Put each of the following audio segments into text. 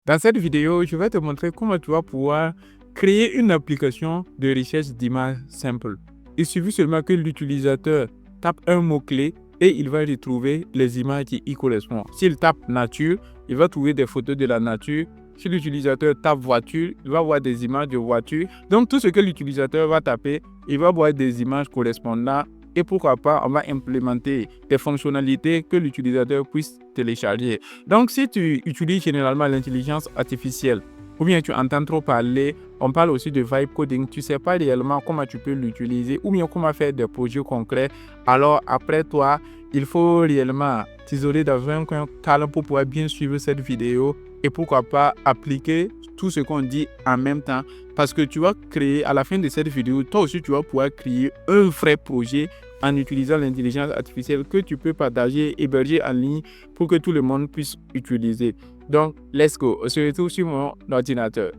Dans cette vidéo, je vais te montrer comment tu vas pouvoir créer une application de recherche d'images simple. Il suffit seulement que l'utilisateur tape un mot-clé et il va retrouver les images qui y correspondent. S'il tape nature, il va trouver des photos de la nature. Si l'utilisateur tape voiture, il va voir des images de voiture. Donc tout ce que l'utilisateur va taper, il va voir des images correspondant. Et pourquoi pas, on va implémenter des fonctionnalités que l'utilisateur puisse télécharger. Donc, si tu utilises généralement l'intelligence artificielle ou bien tu entends trop parler, on parle aussi de vibe coding, tu ne sais pas réellement comment tu peux l'utiliser ou bien comment faire des projets concrets. Alors, après toi, il faut réellement t'isoler dans un coin calme pour pouvoir bien suivre cette vidéo et pourquoi pas appliquer tout ce qu'on dit en même temps. Parce que tu vas créer, à la fin de cette vidéo, toi aussi tu vas pouvoir créer un vrai projet en utilisant l'intelligence artificielle que tu peux partager, héberger en ligne pour que tout le monde puisse utiliser. Donc, let's go. On se retrouve sur mon ordinateur.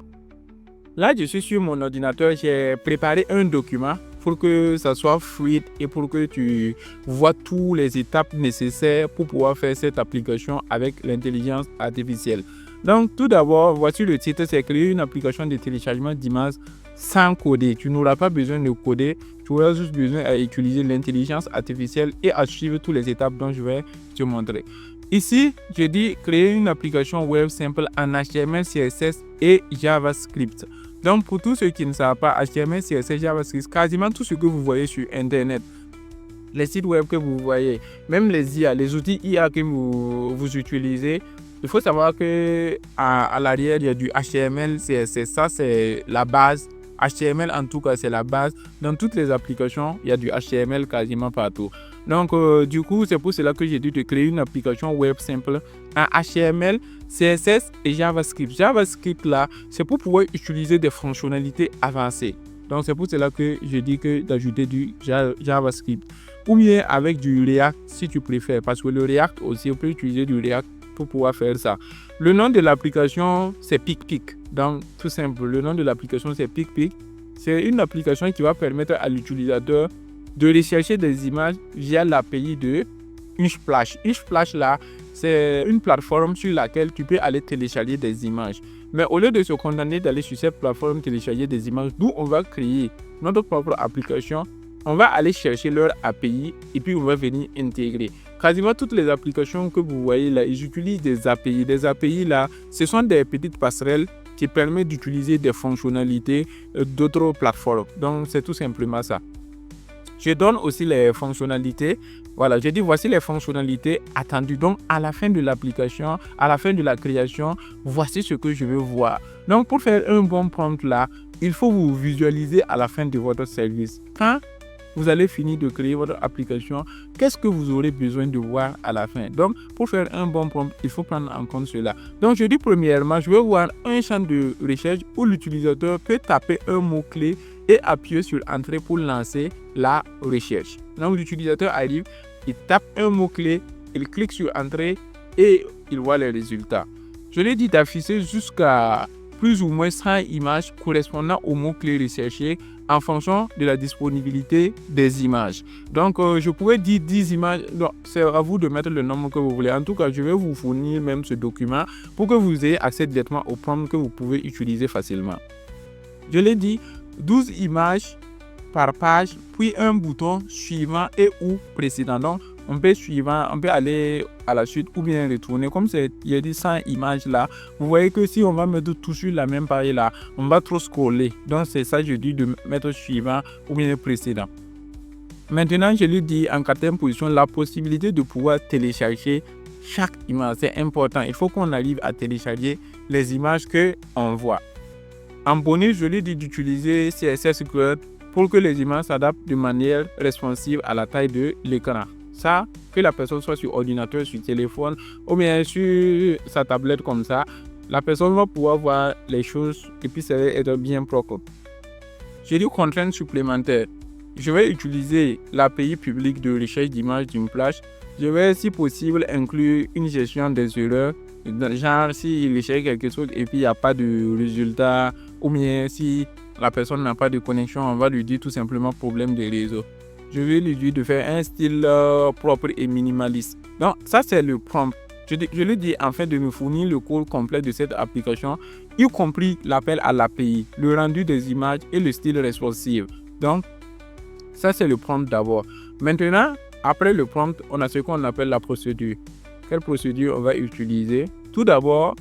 Là, je suis sur mon ordinateur. J'ai préparé un document pour que ça soit fluide et pour que tu vois toutes les étapes nécessaires pour pouvoir faire cette application avec l'intelligence artificielle. Donc, tout d'abord, voici le titre, c'est créer une application de téléchargement d'images sans coder. Tu n'auras pas besoin de coder, tu auras juste besoin d'utiliser l'intelligence artificielle et à suivre toutes les étapes dont je vais te montrer. Ici, je dis créer une application web simple en HTML, CSS et JavaScript. Donc, pour tous ceux qui ne savent pas HTML, CSS, JavaScript, quasiment tout ce que vous voyez sur Internet, les sites web que vous voyez, même les IA, les outils IA que vous utilisez, il faut savoir qu'à l'arrière, il y a du HTML, CSS. Ça, c'est la base. HTML, en tout cas, c'est la base. Dans toutes les applications, il y a du HTML quasiment partout. Donc, du coup, c'est pour cela que j'ai dû te créer une application web simple en HTML, CSS et JavaScript. JavaScript, là, c'est pour pouvoir utiliser des fonctionnalités avancées. Donc, c'est pour cela que je dis que d'ajouter du JavaScript. Ou bien avec du React, si tu préfères. Parce que le React aussi, on peut utiliser du React pour pouvoir faire ça. Le nom de l'application, c'est PicPic. Donc, tout simple, le nom de l'application, c'est PicPic. C'est une application qui va permettre à l'utilisateur de rechercher des images via l'API de Unsplash. Unsplash, là, c'est une plateforme sur laquelle tu peux aller télécharger des images. Mais au lieu de se condamner d'aller sur cette plateforme télécharger des images, nous, on va créer notre propre application. On va aller chercher leur API et puis on va venir intégrer. Quasiment toutes les applications que vous voyez là, ils utilisent des API. Des API là, ce sont des petites passerelles qui permettent d'utiliser des fonctionnalités d'autres plateformes. Donc, c'est tout simplement ça. Je donne aussi les fonctionnalités. Voilà, je dis voici les fonctionnalités attendues. Donc, à la fin de l'application, à la fin de la création, voici ce que je veux voir. Donc, pour faire un bon prompt là, il faut vous visualiser à la fin de votre service. Quand vous allez finir de créer votre application, qu'est-ce que vous aurez besoin de voir à la fin? Donc, pour faire un bon prompt, il faut prendre en compte cela. Donc, je dis premièrement, je vais voir un champ de recherche où l'utilisateur peut taper un mot-clé et appuyer sur Entrée pour lancer la recherche. Donc, l'utilisateur arrive, il tape un mot-clé, il clique sur Entrée et il voit les résultats. Je l'ai dit d'afficher jusqu'à plus ou moins 100 images correspondant au mot-clé recherché en fonction de la disponibilité des images. Donc, je pourrais dire 10 images. Donc, c'est à vous de mettre le nombre que vous voulez. En tout cas, je vais vous fournir même ce document pour que vous ayez accès directement au prompt que vous pouvez utiliser facilement. Je l'ai dit, 12 images par page, puis un bouton suivant et ou précédent. Donc, on peut aller à la suite ou bien retourner. Comme il y a des 100 images là, vous voyez que si on va mettre tout sur la même page là, on va trop scroller. Donc, c'est ça, je dis de mettre suivant ou bien précédent. Maintenant, je lui dis en quatrième position, la possibilité de pouvoir télécharger chaque image. C'est important. Il faut qu'on arrive à télécharger les images qu'on voit. En bonus, je lui dis d'utiliser CSS Grid pour que les images s'adaptent de manière responsive à la taille de l'écran. Ça, que la personne soit sur ordinateur, sur téléphone ou bien sur sa tablette comme ça, la personne va pouvoir voir les choses et puis ça va être bien propre. J'ai dit contrainte supplémentaire. Je vais utiliser l'API publique de recherche d'images d'Unsplash. Je vais, si possible, inclure une gestion des erreurs. Genre, s'il recherche quelque chose et puis il n'y a pas de résultat, ou bien si la personne n'a pas de connexion, on va lui dire tout simplement problème de réseau. Je vais lui dire de faire un style propre et minimaliste. Donc, ça, c'est le prompt. Je lui dis enfin de me fournir le code complet de cette application, y compris l'appel à l'API, le rendu des images et le style responsive. Donc, ça, c'est le prompt d'abord. Maintenant, après le prompt, on a ce qu'on appelle la procédure. Quelle procédure on va utiliser? Tout d'abord,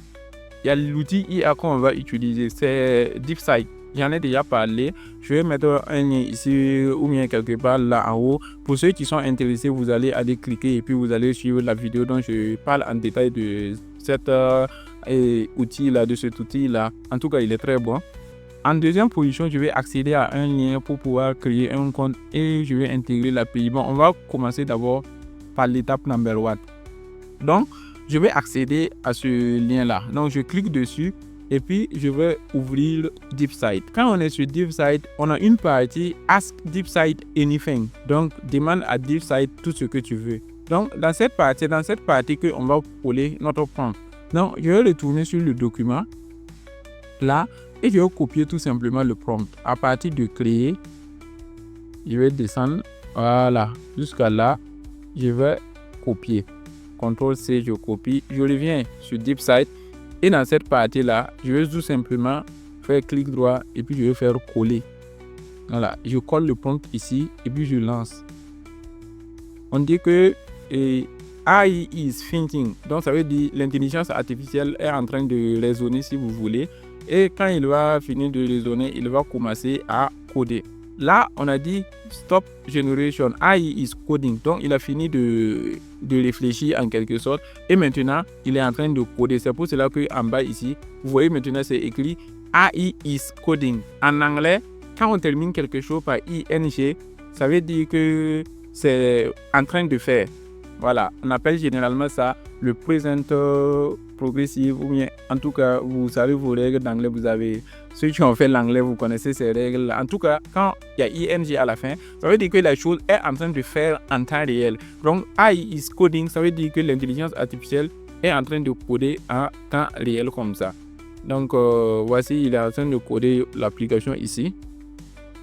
il y a l'outil IA qu'on va utiliser, c'est DeepSight. J'en ai déjà parlé. Je vais mettre un lien ici ou bien quelque part là en haut. Pour ceux qui sont intéressés, vous allez aller cliquer et puis vous allez suivre la vidéo dont je parle en détail de cet outil-là, de cet outil-là. En tout cas, il est très bon. En deuxième position, je vais accéder à un lien pour pouvoir créer un compte et je vais intégrer l'API. Bon, on va commencer d'abord par l'étape number 1. Donc, je vais accéder à ce lien-là. Donc, je clique dessus et puis je vais ouvrir DeepSight. Quand on est sur DeepSight, on a une partie Ask DeepSight Anything. Donc, demande à DeepSight tout ce que tu veux. Donc, dans cette partie qu'on va coller notre prompt. Donc, je vais retourner sur le document là et je vais copier tout simplement le prompt. À partir de créer, je vais descendre, voilà, jusqu'à là, je vais copier. CTRL-C, je copie, je reviens sur DeepSight et dans cette partie-là, je vais tout simplement faire clic droit et puis je vais faire coller. Voilà, je colle le prompt ici et puis je lance. On dit que AI is thinking, donc ça veut dire l'intelligence artificielle est en train de raisonner si vous voulez. Et quand il va finir de raisonner, il va commencer à coder. Là, on a dit Stop Generation, AI is coding. Donc, il a fini de réfléchir en quelque sorte. Et maintenant, il est en train de coder. C'est pour cela qu'en bas ici, vous voyez maintenant, c'est écrit AI is coding. En anglais, quand on termine quelque chose par ING, ça veut dire que c'est en train de faire. Voilà, on appelle généralement ça le present progressif ou bien en tout cas, vous savez vos règles d'anglais, vous avez ceux qui ont fait l'anglais, vous connaissez ces règles. En tout cas, quand il y a ING à la fin, ça veut dire que la chose est en train de faire en temps réel. Donc, AI is coding, ça veut dire que l'intelligence artificielle est en train de coder en temps réel comme ça. Donc, voici, il est en train de coder l'application ici.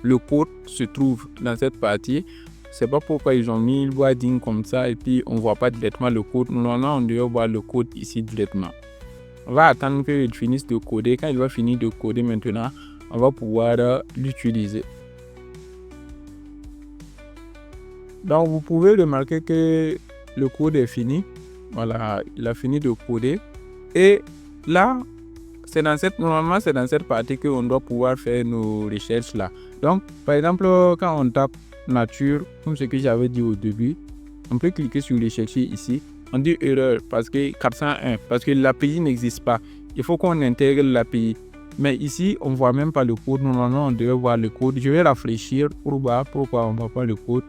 Le code se trouve dans cette partie. C'est pas pourquoi ils ont mis le wording comme ça et puis on voit pas directement le code. Normalement, on doit voir le code ici directement. On va attendre qu'il finisse de coder. Quand il va finir de coder maintenant, on va pouvoir l'utiliser. Donc, vous pouvez remarquer que le code est fini. Voilà, il a fini de coder. Et là, normalement, c'est dans cette partie qu'on doit pouvoir faire nos recherches là. Donc, par exemple, quand on tape nature, comme ce que j'avais dit au début, on peut cliquer sur rechercher ici. On dit erreur parce que 401, parce que l'API n'existe pas. Il faut qu'on intègre l'API. Mais ici, on ne voit même pas le code. Normalement, on devait voir le code. Je vais rafraîchir pour voir pourquoi on ne voit pas le code.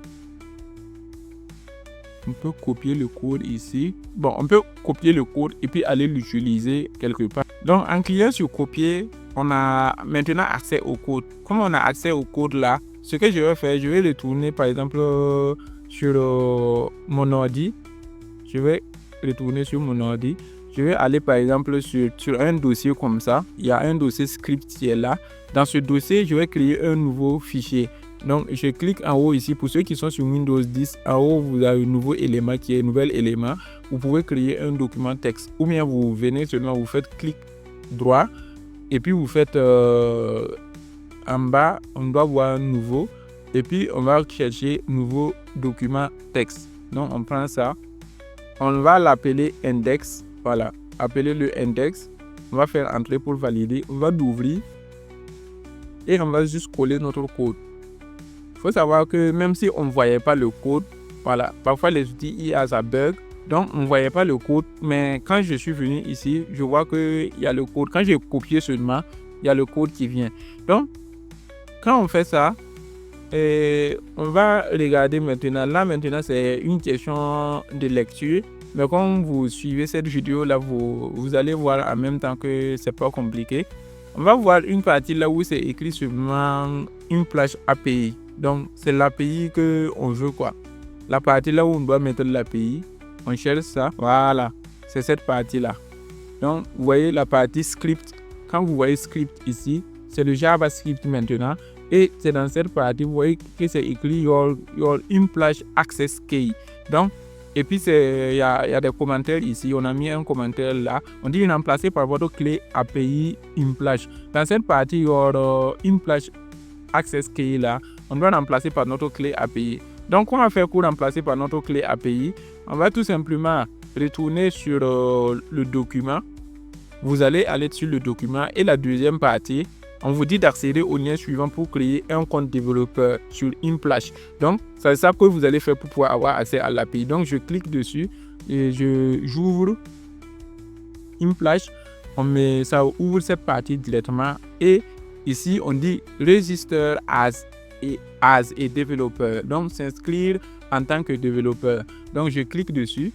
On peut copier le code ici. Bon, on peut copier le code et puis aller l'utiliser quelque part. Donc, en cliquant sur copier, on a maintenant accès au code. Comme on a accès au code là, ce que je vais faire, je vais retourner par exemple sur mon ordi. Je vais retourner sur mon ordi. Je vais aller par exemple sur un dossier comme ça. Il y a un dossier script qui est là. Dans ce dossier, je vais créer un nouveau fichier. Donc, je clique en haut ici. Pour ceux qui sont sur Windows 10, en haut, vous avez un nouveau élément qui est un nouvel élément. Vous pouvez créer un document texte. Ou bien vous venez seulement, vous faites clic droit. Et puis, vous faites en bas, on doit voir nouveau. Et puis, on va chercher nouveau document texte. Donc, on prend ça. On va l'appeler index. Voilà, appelez-le index. On va faire entrer pour valider. On va l'ouvrir. Et on va juste coller notre code. Il faut savoir que même si on ne voyait pas le code, voilà, parfois les outils IA ça bug, donc on ne voyait pas le code, mais quand je suis venu ici, je vois qu'il y a le code. Quand j'ai copié seulement, il y a le code qui vient. Donc, quand on fait ça, on va regarder maintenant. Là, maintenant, c'est une question de lecture, mais quand vous suivez cette vidéo-là, vous allez voir en même temps que c'est pas compliqué. On va voir une partie là où c'est écrit seulement une plage API. Donc, c'est l'API qu'on veut quoi. La partie là où on doit mettre l'API, on cherche ça. Voilà, c'est cette partie-là. Donc, vous voyez la partie script. Quand vous voyez script ici, c'est le JavaScript maintenant. Et c'est dans cette partie, vous voyez que c'est écrit your image access key. Donc, Et puis, il y a des commentaires ici. On a mis un commentaire là. On dit remplacer par votre clé API Implash. Dans cette partie, il y aura Implash Access Key là. On doit remplacer par notre clé API. Donc, on va faire pour remplacer par notre clé API. On va tout simplement retourner sur le document. Vous allez aller sur le document et la deuxième partie, on vous dit d'accéder au lien suivant pour créer un compte développeur sur Implash. Donc, c'est ça que vous allez faire pour pouvoir avoir accès à l'API. Donc, je clique dessus et j'ouvre Implash. Ça ouvre cette partie directement. Et ici, on dit Register as a développeur. Donc, s'inscrire en tant que développeur. Donc, je clique dessus.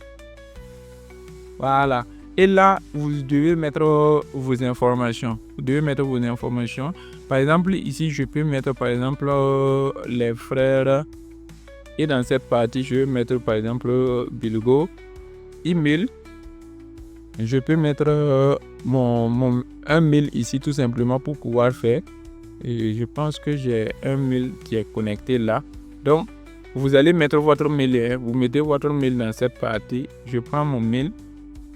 Voilà. Et là, vous devez mettre vos informations. Par exemple, ici, je peux mettre, par exemple, les frères. Et dans cette partie, je vais mettre, par exemple, Bilgo. Email. Je peux mettre un mail ici, tout simplement, pour pouvoir faire. Et je pense que j'ai un mail qui est connecté là. Donc, vous allez mettre votre mail. Vous mettez votre mail dans cette partie. Je prends mon mail.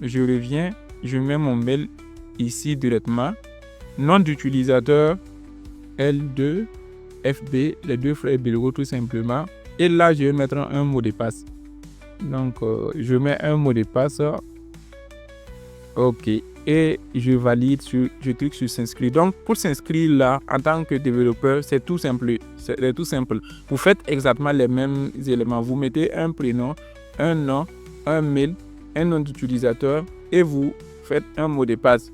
Je reviens, je mets mon mail ici directement. Nom d'utilisateur L2FB, les deux frères Bilgo tout simplement. Et là, je vais mettre un mot de passe. Donc, je mets un mot de passe. OK. Et je valide, je clique sur s'inscrire. Donc, pour s'inscrire là, en tant que développeur, c'est tout simple. Vous faites exactement les mêmes éléments. Vous mettez un prénom, un nom, un mail, un nom d'utilisateur et vous faites un mot de passe.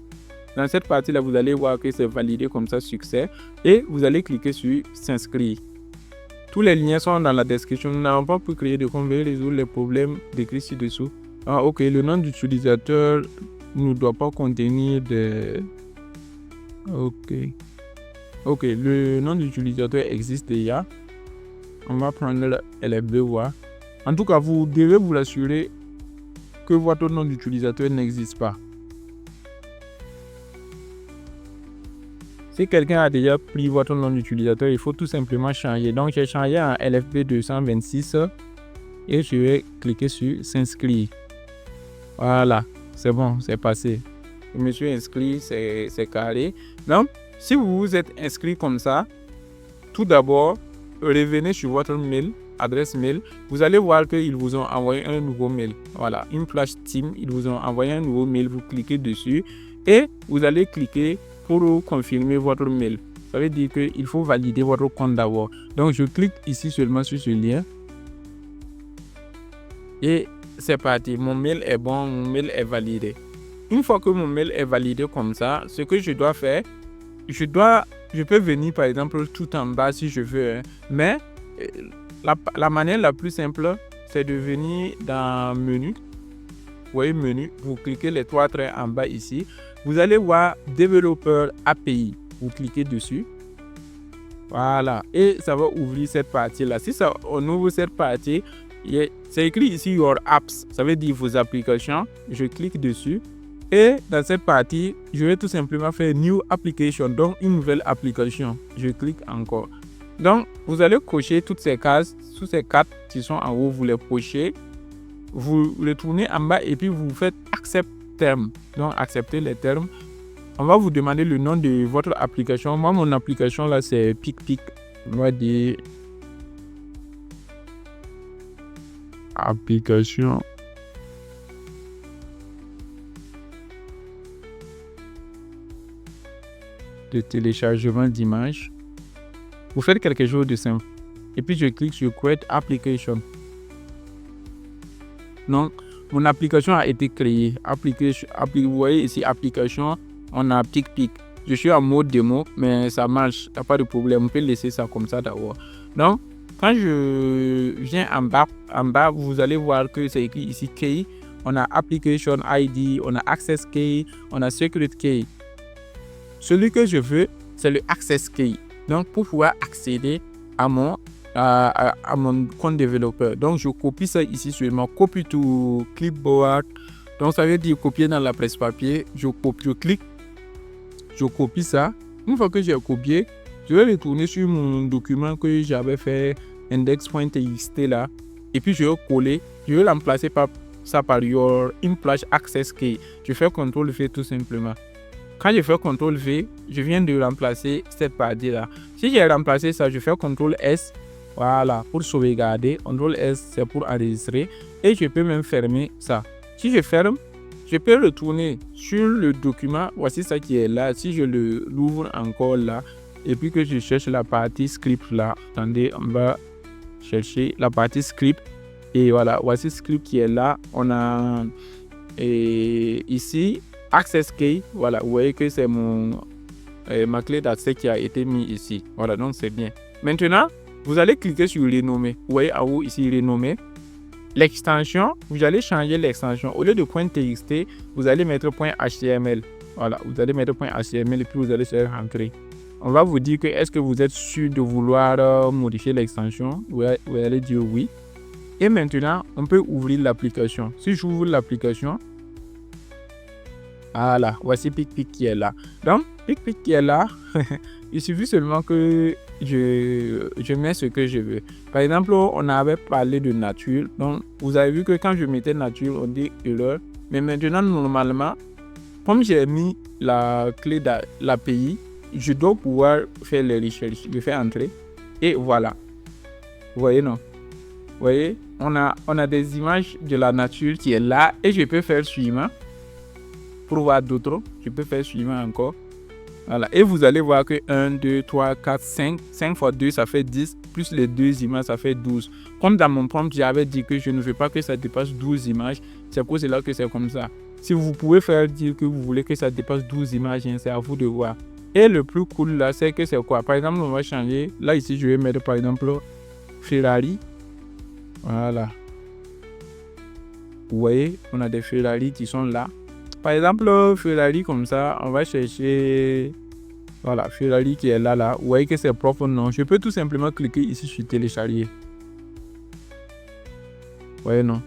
Dans cette partie-là, vous allez voir que c'est validé comme ça, succès. Et vous allez cliquer sur s'inscrire. Tous les liens sont dans la description. Nous n'avons pas pu créer de compte, veuillez résoudre les problèmes décrits ci-dessous. OK, le nom d'utilisateur ne doit pas contenir des... OK, le nom d'utilisateur existe déjà. On va prendre LFB voir. En tout cas, vous devez vous assurer que votre nom d'utilisateur n'existe pas. Si quelqu'un a déjà pris votre nom d'utilisateur, il faut tout simplement changer. Donc, j'ai changé en LFB 226 et je vais cliquer sur s'inscrire. Voilà, c'est bon, c'est passé. Je me suis inscrit, c'est carré. Donc, si vous vous êtes inscrit comme ça, tout d'abord, revenez sur votre mail. Adresse mail, vous allez voir qu'ils vous ont envoyé un nouveau mail. Voilà, Implash Team, ils vous ont envoyé un nouveau mail. Vous cliquez dessus et vous allez cliquer pour confirmer votre mail. Ça veut dire qu'il faut valider votre compte d'abord. Donc, je clique ici seulement sur ce lien et c'est parti. Mon mail est bon, mon mail est validé. Une fois que mon mail est validé comme ça, ce que je dois faire, je peux venir par exemple tout en bas si je veux, mais la manière la plus simple, c'est de venir dans menu. Vous voyez menu, vous cliquez les trois traits en bas ici. Vous allez voir développeur API. Vous cliquez dessus. Voilà. Et ça va ouvrir cette partie-là. Si on ouvre cette partie, c'est écrit ici Your Apps. Ça veut dire vos applications. Je clique dessus. Et dans cette partie, je vais tout simplement faire New Application. Donc, une nouvelle application. Je clique encore. Donc, vous allez cocher toutes ces cases, toutes ces quatre qui sont en haut, vous les cochez, vous retournez en bas et puis vous faites Accept termes. Donc, acceptez les termes. On va vous demander le nom de votre application. Moi, mon application là, c'est PicPic. On va dire application de téléchargement d'images. Vous faites quelque chose de simple. Et puis, je clique sur Create Application. Donc, mon application a été créée. Vous voyez ici, application, on a PicPic. Je suis en mode démo, mais ça marche. Il n'y a pas de problème. On peut laisser ça comme ça d'abord. Donc, quand je viens en bas, vous allez voir que c'est écrit ici Key. On a Application ID, on a Access Key, on a Secret Key. Celui que je veux, c'est le Access Key. Donc, pour pouvoir accéder à mon compte développeur. Donc, je copie ça ici seulement. Copy to clipboard. Donc, ça veut dire copier dans la presse papier. Je clique. Je copie ça. Une fois que j'ai copié, je vais retourner sur mon document que j'avais fait index.txt là. Et puis, je vais coller Je vais remplacer par your in-flash access key. Je fais CTRL-V tout simplement. Quand je fais CTRL-V, je viens de remplacer cette partie-là. Si j'ai remplacé ça, je fais CTRL-S. Voilà, pour sauvegarder. CTRL-S, c'est pour enregistrer. Et je peux même fermer ça. Si je ferme, je peux retourner sur le document. Voici ça qui est là. Si je l'ouvre encore là, et puis que je cherche la partie script là. Attendez, on va chercher la partie script. Et voilà, voici script qui est là. On a ici access key. Voilà, vous voyez que c'est ma clé d'accès qui a été mise ici. Voilà, donc c'est bien. Maintenant, vous allez cliquer sur renommer. Vous voyez en haut ici renommer. L'extension, vous allez changer l'extension. Au lieu de .txt, vous allez mettre .html. Voilà, vous allez mettre .html et puis vous allez faire rentrer. On va vous dire que est-ce que vous êtes sûr de vouloir modifier l'extension. Vous allez dire oui. Et maintenant, on peut ouvrir l'application. Si j'ouvre l'application, voilà, voici PicPic qui est là. Donc, PicPic qui est là, il suffit seulement que je mets ce que je veux. Par exemple, on avait parlé de nature. Donc, vous avez vu que quand je mettais nature, on dit erreur. Mais maintenant, normalement, comme j'ai mis la clé de l'API, je dois pouvoir faire les recherches. Je fais entrer. Et voilà. Vous voyez, non? Vous voyez, on a des images de la nature qui est là. Et je peux faire suivant. Pour voir d'autres, je peux faire suivant encore. Voilà. Et vous allez voir que 1, 2, 3, 4, 5. 5 fois 2, ça fait 10. Plus les 2 images, ça fait 12. Comme dans mon prompt, j'avais dit que je ne veux pas que ça dépasse 12 images. C'est pour cela que c'est comme ça. Si vous pouvez faire dire que vous voulez que ça dépasse 12 images, c'est à vous de voir. Et le plus cool là, c'est que c'est quoi? Par exemple, on va changer. Là, ici, je vais mettre par exemple Ferrari. Voilà. Vous voyez, on a des Ferrari qui sont là. Par exemple, Ferrari comme ça, on va chercher. Voilà, Ferrari qui est là. Vous voyez que c'est propre nom. Je peux tout simplement cliquer ici sur télécharger. Vous voyez, non?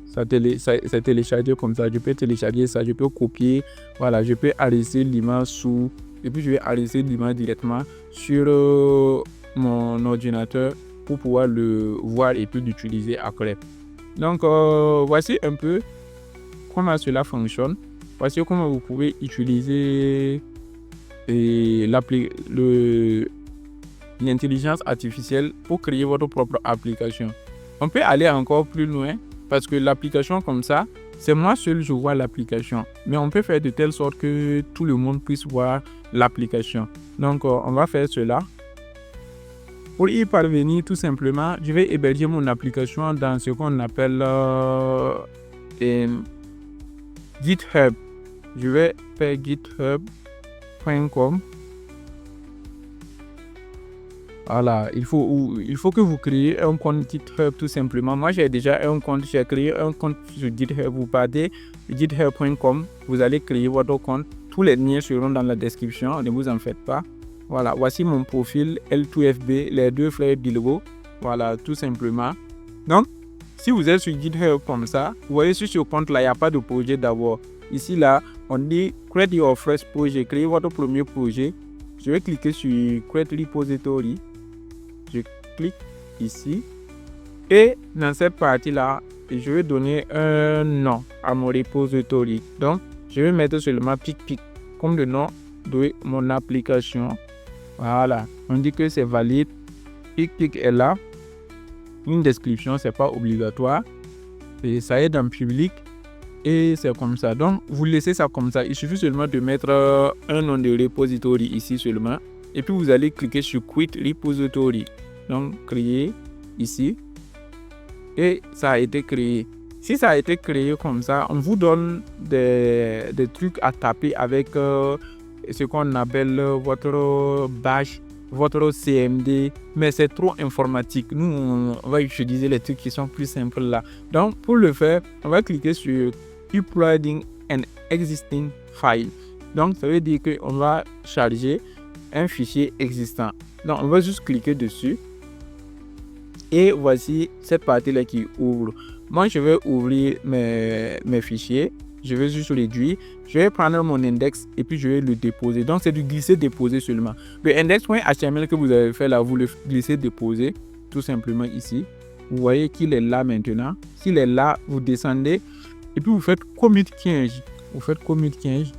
C'est téléchargé comme ça. Je peux télécharger ça. Je peux copier. Voilà, je peux enregistrer l'image sous. Et puis, je vais enregistrer l'image directement sur mon ordinateur pour pouvoir le voir et puis l'utiliser après. Donc, voici un peu comment cela fonctionne. Voici comment vous pouvez utiliser l'intelligence artificielle pour créer votre propre application. On peut aller encore plus loin parce que l'application comme ça, c'est moi seul je vois l'application. Mais on peut faire de telle sorte que tout le monde puisse voir l'application. Donc, on va faire cela. Pour y parvenir, tout simplement, je vais héberger mon application dans ce qu'on appelle GitHub. Je vais faire github.com. Voilà, il faut que vous créez un compte GitHub tout simplement. Moi, j'ai déjà un compte, j'ai créé un compte sur GitHub. Vous partez github.com, vous allez créer votre compte. Tous les liens seront dans la description, ne vous en faites pas. Voilà, voici mon profil L2FB, les deux frères Bilbo. Voilà, tout simplement. Donc, si vous êtes sur GitHub comme ça, vous voyez sur ce compte-là, il n'y a pas de projet d'abord. Ici, là, on dit Create your first projet, créez votre premier projet. Je vais cliquer sur Create Repository. Je clique ici. Et dans cette partie-là, je vais donner un nom à mon repository. Donc, je vais mettre seulement PicPic comme le nom de mon application. Voilà, on dit que c'est valide. PicPic est là. Une description, c'est pas obligatoire. Et ça est en public. Et c'est comme ça. Donc, vous laissez ça comme ça. Il suffit seulement de mettre un nom de repository ici seulement. Et puis, vous allez cliquer sur Create Repository. Donc, créer ici. Et ça a été créé. Si ça a été créé comme ça, on vous donne des trucs à taper avec ce qu'on appelle votre bash, votre CMD. Mais c'est trop informatique. Nous, on va utiliser les trucs qui sont plus simples là. Donc, pour le faire, on va cliquer sur Uploading an existing file. Donc, ça veut dire qu'on va charger un fichier existant. Donc, on va juste cliquer dessus. Et voici cette partie-là qui ouvre. Moi, je vais ouvrir mes fichiers. Je vais juste réduire. Je vais prendre mon index et puis je vais le déposer. Donc, c'est du glisser-déposer seulement. Le index.html que vous avez fait là, vous le glissez-déposer tout simplement ici. vous voyez qu'il est là maintenant. S'il est là, vous descendez et puis vous faites commit change. Vous faites commit change.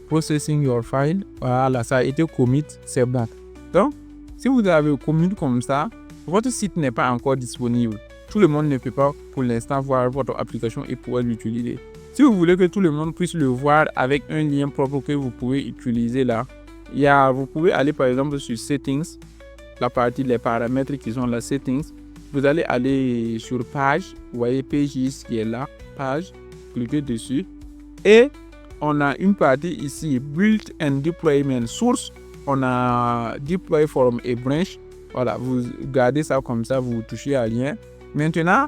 Processing your file. Voilà, ça a été commit, c'est bon. Donc, si vous avez commit comme ça, votre site n'est pas encore disponible. Tout le monde ne peut pas pour l'instant voir votre application et pouvoir l'utiliser. Si vous voulez que tout le monde puisse le voir avec un lien propre que vous pouvez utiliser là, vous pouvez aller par exemple sur Settings, la partie des paramètres qui sont là, Settings. Vous allez aller sur Page, vous voyez Pages qui est là, Page, cliquez dessus. Et on a une partie ici, Build and Deployment Source. On a Deploy from a branch. Voilà, vous gardez ça comme ça, vous touchez à lien. Maintenant,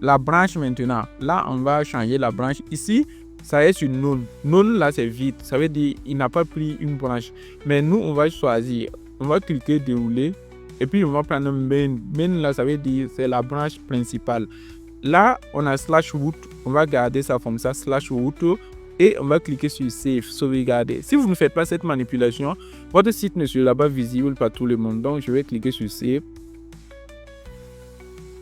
la branche maintenant. Là, on va changer la branche. Ici, ça est sur None. None, là, c'est vide. Ça veut dire il n'a pas pris une branche. Mais nous, on va choisir. On va cliquer dérouler. Et puis, on va prendre main. Main, là, ça veut dire c'est la branche principale. Là, on a /root. On va garder ça comme ça, /root. Et on va cliquer sur Save, sauvegarder. Si vous ne faites pas cette manipulation, votre site ne sera pas visible par tout le monde. Donc, je vais cliquer sur Save.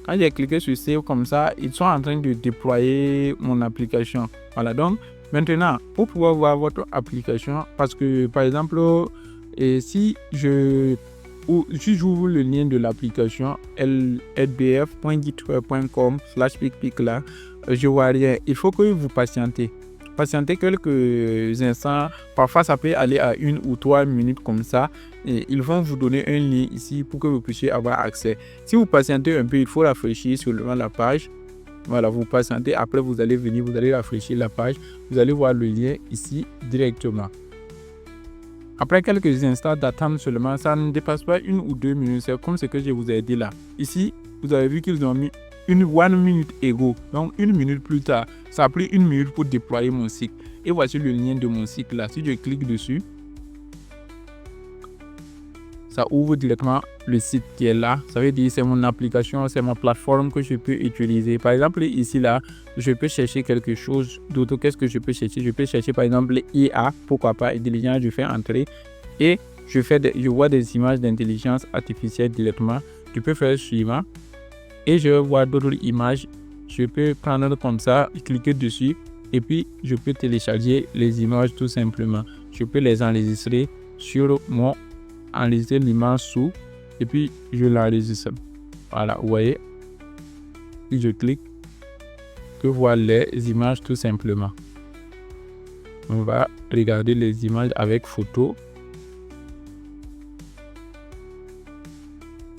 Quand j'ai cliqué sur Save comme ça, ils sont en train de déployer mon application. Voilà, donc maintenant, pour pouvoir voir votre application, parce que par exemple, si j'ouvre le lien de l'application lbf.github.com/picpic là, je vois rien. Il faut que vous patientez. Patientez quelques instants. Parfois, ça peut aller à 1 ou 3 minutes comme ça. Et ils vont vous donner un lien ici pour que vous puissiez avoir accès. Si vous patientez un peu, il faut rafraîchir sur la page. Voilà, vous patientez. Après, vous allez venir, vous allez rafraîchir la page. Vous allez voir le lien ici directement. Après quelques instants d'attente seulement, ça ne dépasse pas 1 ou 2 minutes. C'est comme ce que je vous ai dit là. Ici, vous avez vu qu'ils ont mis 1 minute ago. Donc, 1 minute plus tard, ça a pris 1 minute pour déployer mon site. Et voici le lien de mon site là. Si je clique dessus, ça ouvre directement le site qui est là. Ça veut dire c'est mon application, c'est ma plateforme que je peux utiliser. Par exemple, ici là, je peux chercher quelque chose d'autre. Qu'est-ce que je peux chercher? Je peux chercher par exemple IA, pourquoi pas, intelligence. Je fais entrer et je vois des images d'intelligence artificielle directement. Je peux faire suivant. Et je vais voir d'autres images. Je peux prendre comme ça, cliquer dessus et puis je peux télécharger les images tout simplement. Je peux les enregistrer sur enregistrer l'image sous et puis je l'enregistre. Voilà, vous voyez. Puis je clique que voir les images tout simplement. On va regarder les images avec photo.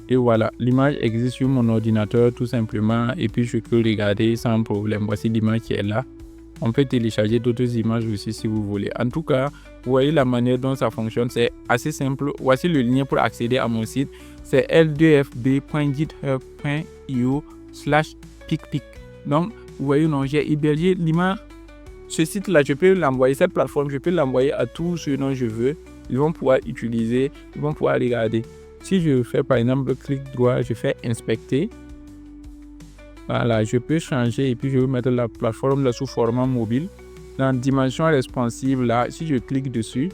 Et voilà, l'image existe sur mon ordinateur tout simplement et puis je peux regarder sans problème. Voici l'image qui est là. On peut télécharger d'autres images aussi si vous voulez. En tout cas, vous voyez la manière dont ça fonctionne, c'est assez simple. Voici le lien pour accéder à mon site. C'est l2fb.github.io/picpic. Donc, vous voyez, j'ai hébergé l'image. Ce site-là, je peux l'envoyer, cette plateforme, je peux l'envoyer à tous ceux dont je veux. Ils vont pouvoir utiliser, ils vont pouvoir regarder. Si je fais par exemple clic droit, je fais inspecter. Voilà, je peux changer et puis je vais mettre la plateforme là sous format mobile. Dans dimension responsive là, si je clique dessus,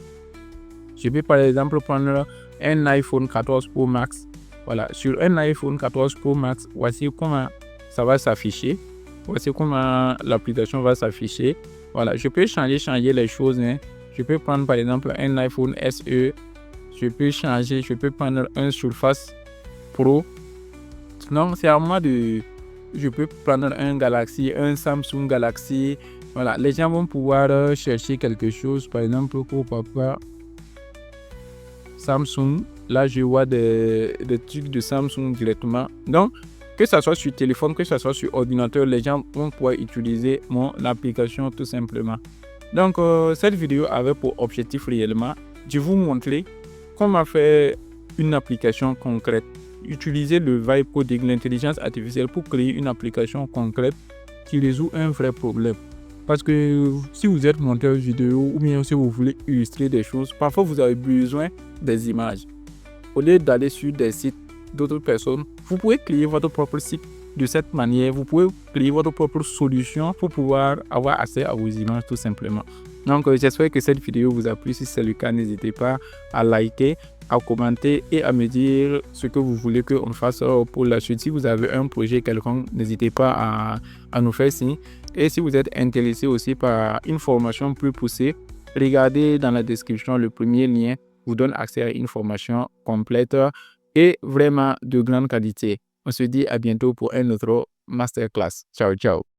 je peux par exemple prendre un iPhone 14 Pro Max. Voilà, sur un iPhone 14 Pro Max, voici comment ça va s'afficher. Voici comment l'application va s'afficher. Voilà, je peux changer les choses. Je peux prendre par exemple un iPhone SE. Je peux changer, je peux prendre un Surface Pro. Donc, c'est à moi je peux prendre un Galaxy, un Samsung Galaxy. Voilà, les gens vont pouvoir chercher quelque chose. Par exemple, pourquoi pas Samsung. Là, je vois des trucs de Samsung directement. Donc, que ce soit sur téléphone, que ce soit sur ordinateur, les gens vont pouvoir utiliser mon application tout simplement. Donc, cette vidéo avait pour objectif réellement de vous montrer comment faire une application concrète. Utiliser le vibe coding, l'intelligence artificielle pour créer une application concrète qui résout un vrai problème. Parce que si vous êtes monteur vidéo ou bien si vous voulez illustrer des choses, parfois vous avez besoin des images. Au lieu d'aller sur des sites d'autres personnes, vous pouvez créer votre propre site de cette manière. Vous pouvez créer votre propre solution pour pouvoir avoir accès à vos images tout simplement. Donc, j'espère que cette vidéo vous a plu. Si c'est le cas, n'hésitez pas à liker, à commenter et à me dire ce que vous voulez qu'on fasse pour la suite. Si vous avez un projet quelconque, n'hésitez pas à nous faire signe. Et si vous êtes intéressé aussi par une formation plus poussée, regardez dans la description, le premier lien vous donne accès à une formation complète et vraiment de grande qualité. On se dit à bientôt pour un autre masterclass. Ciao, ciao.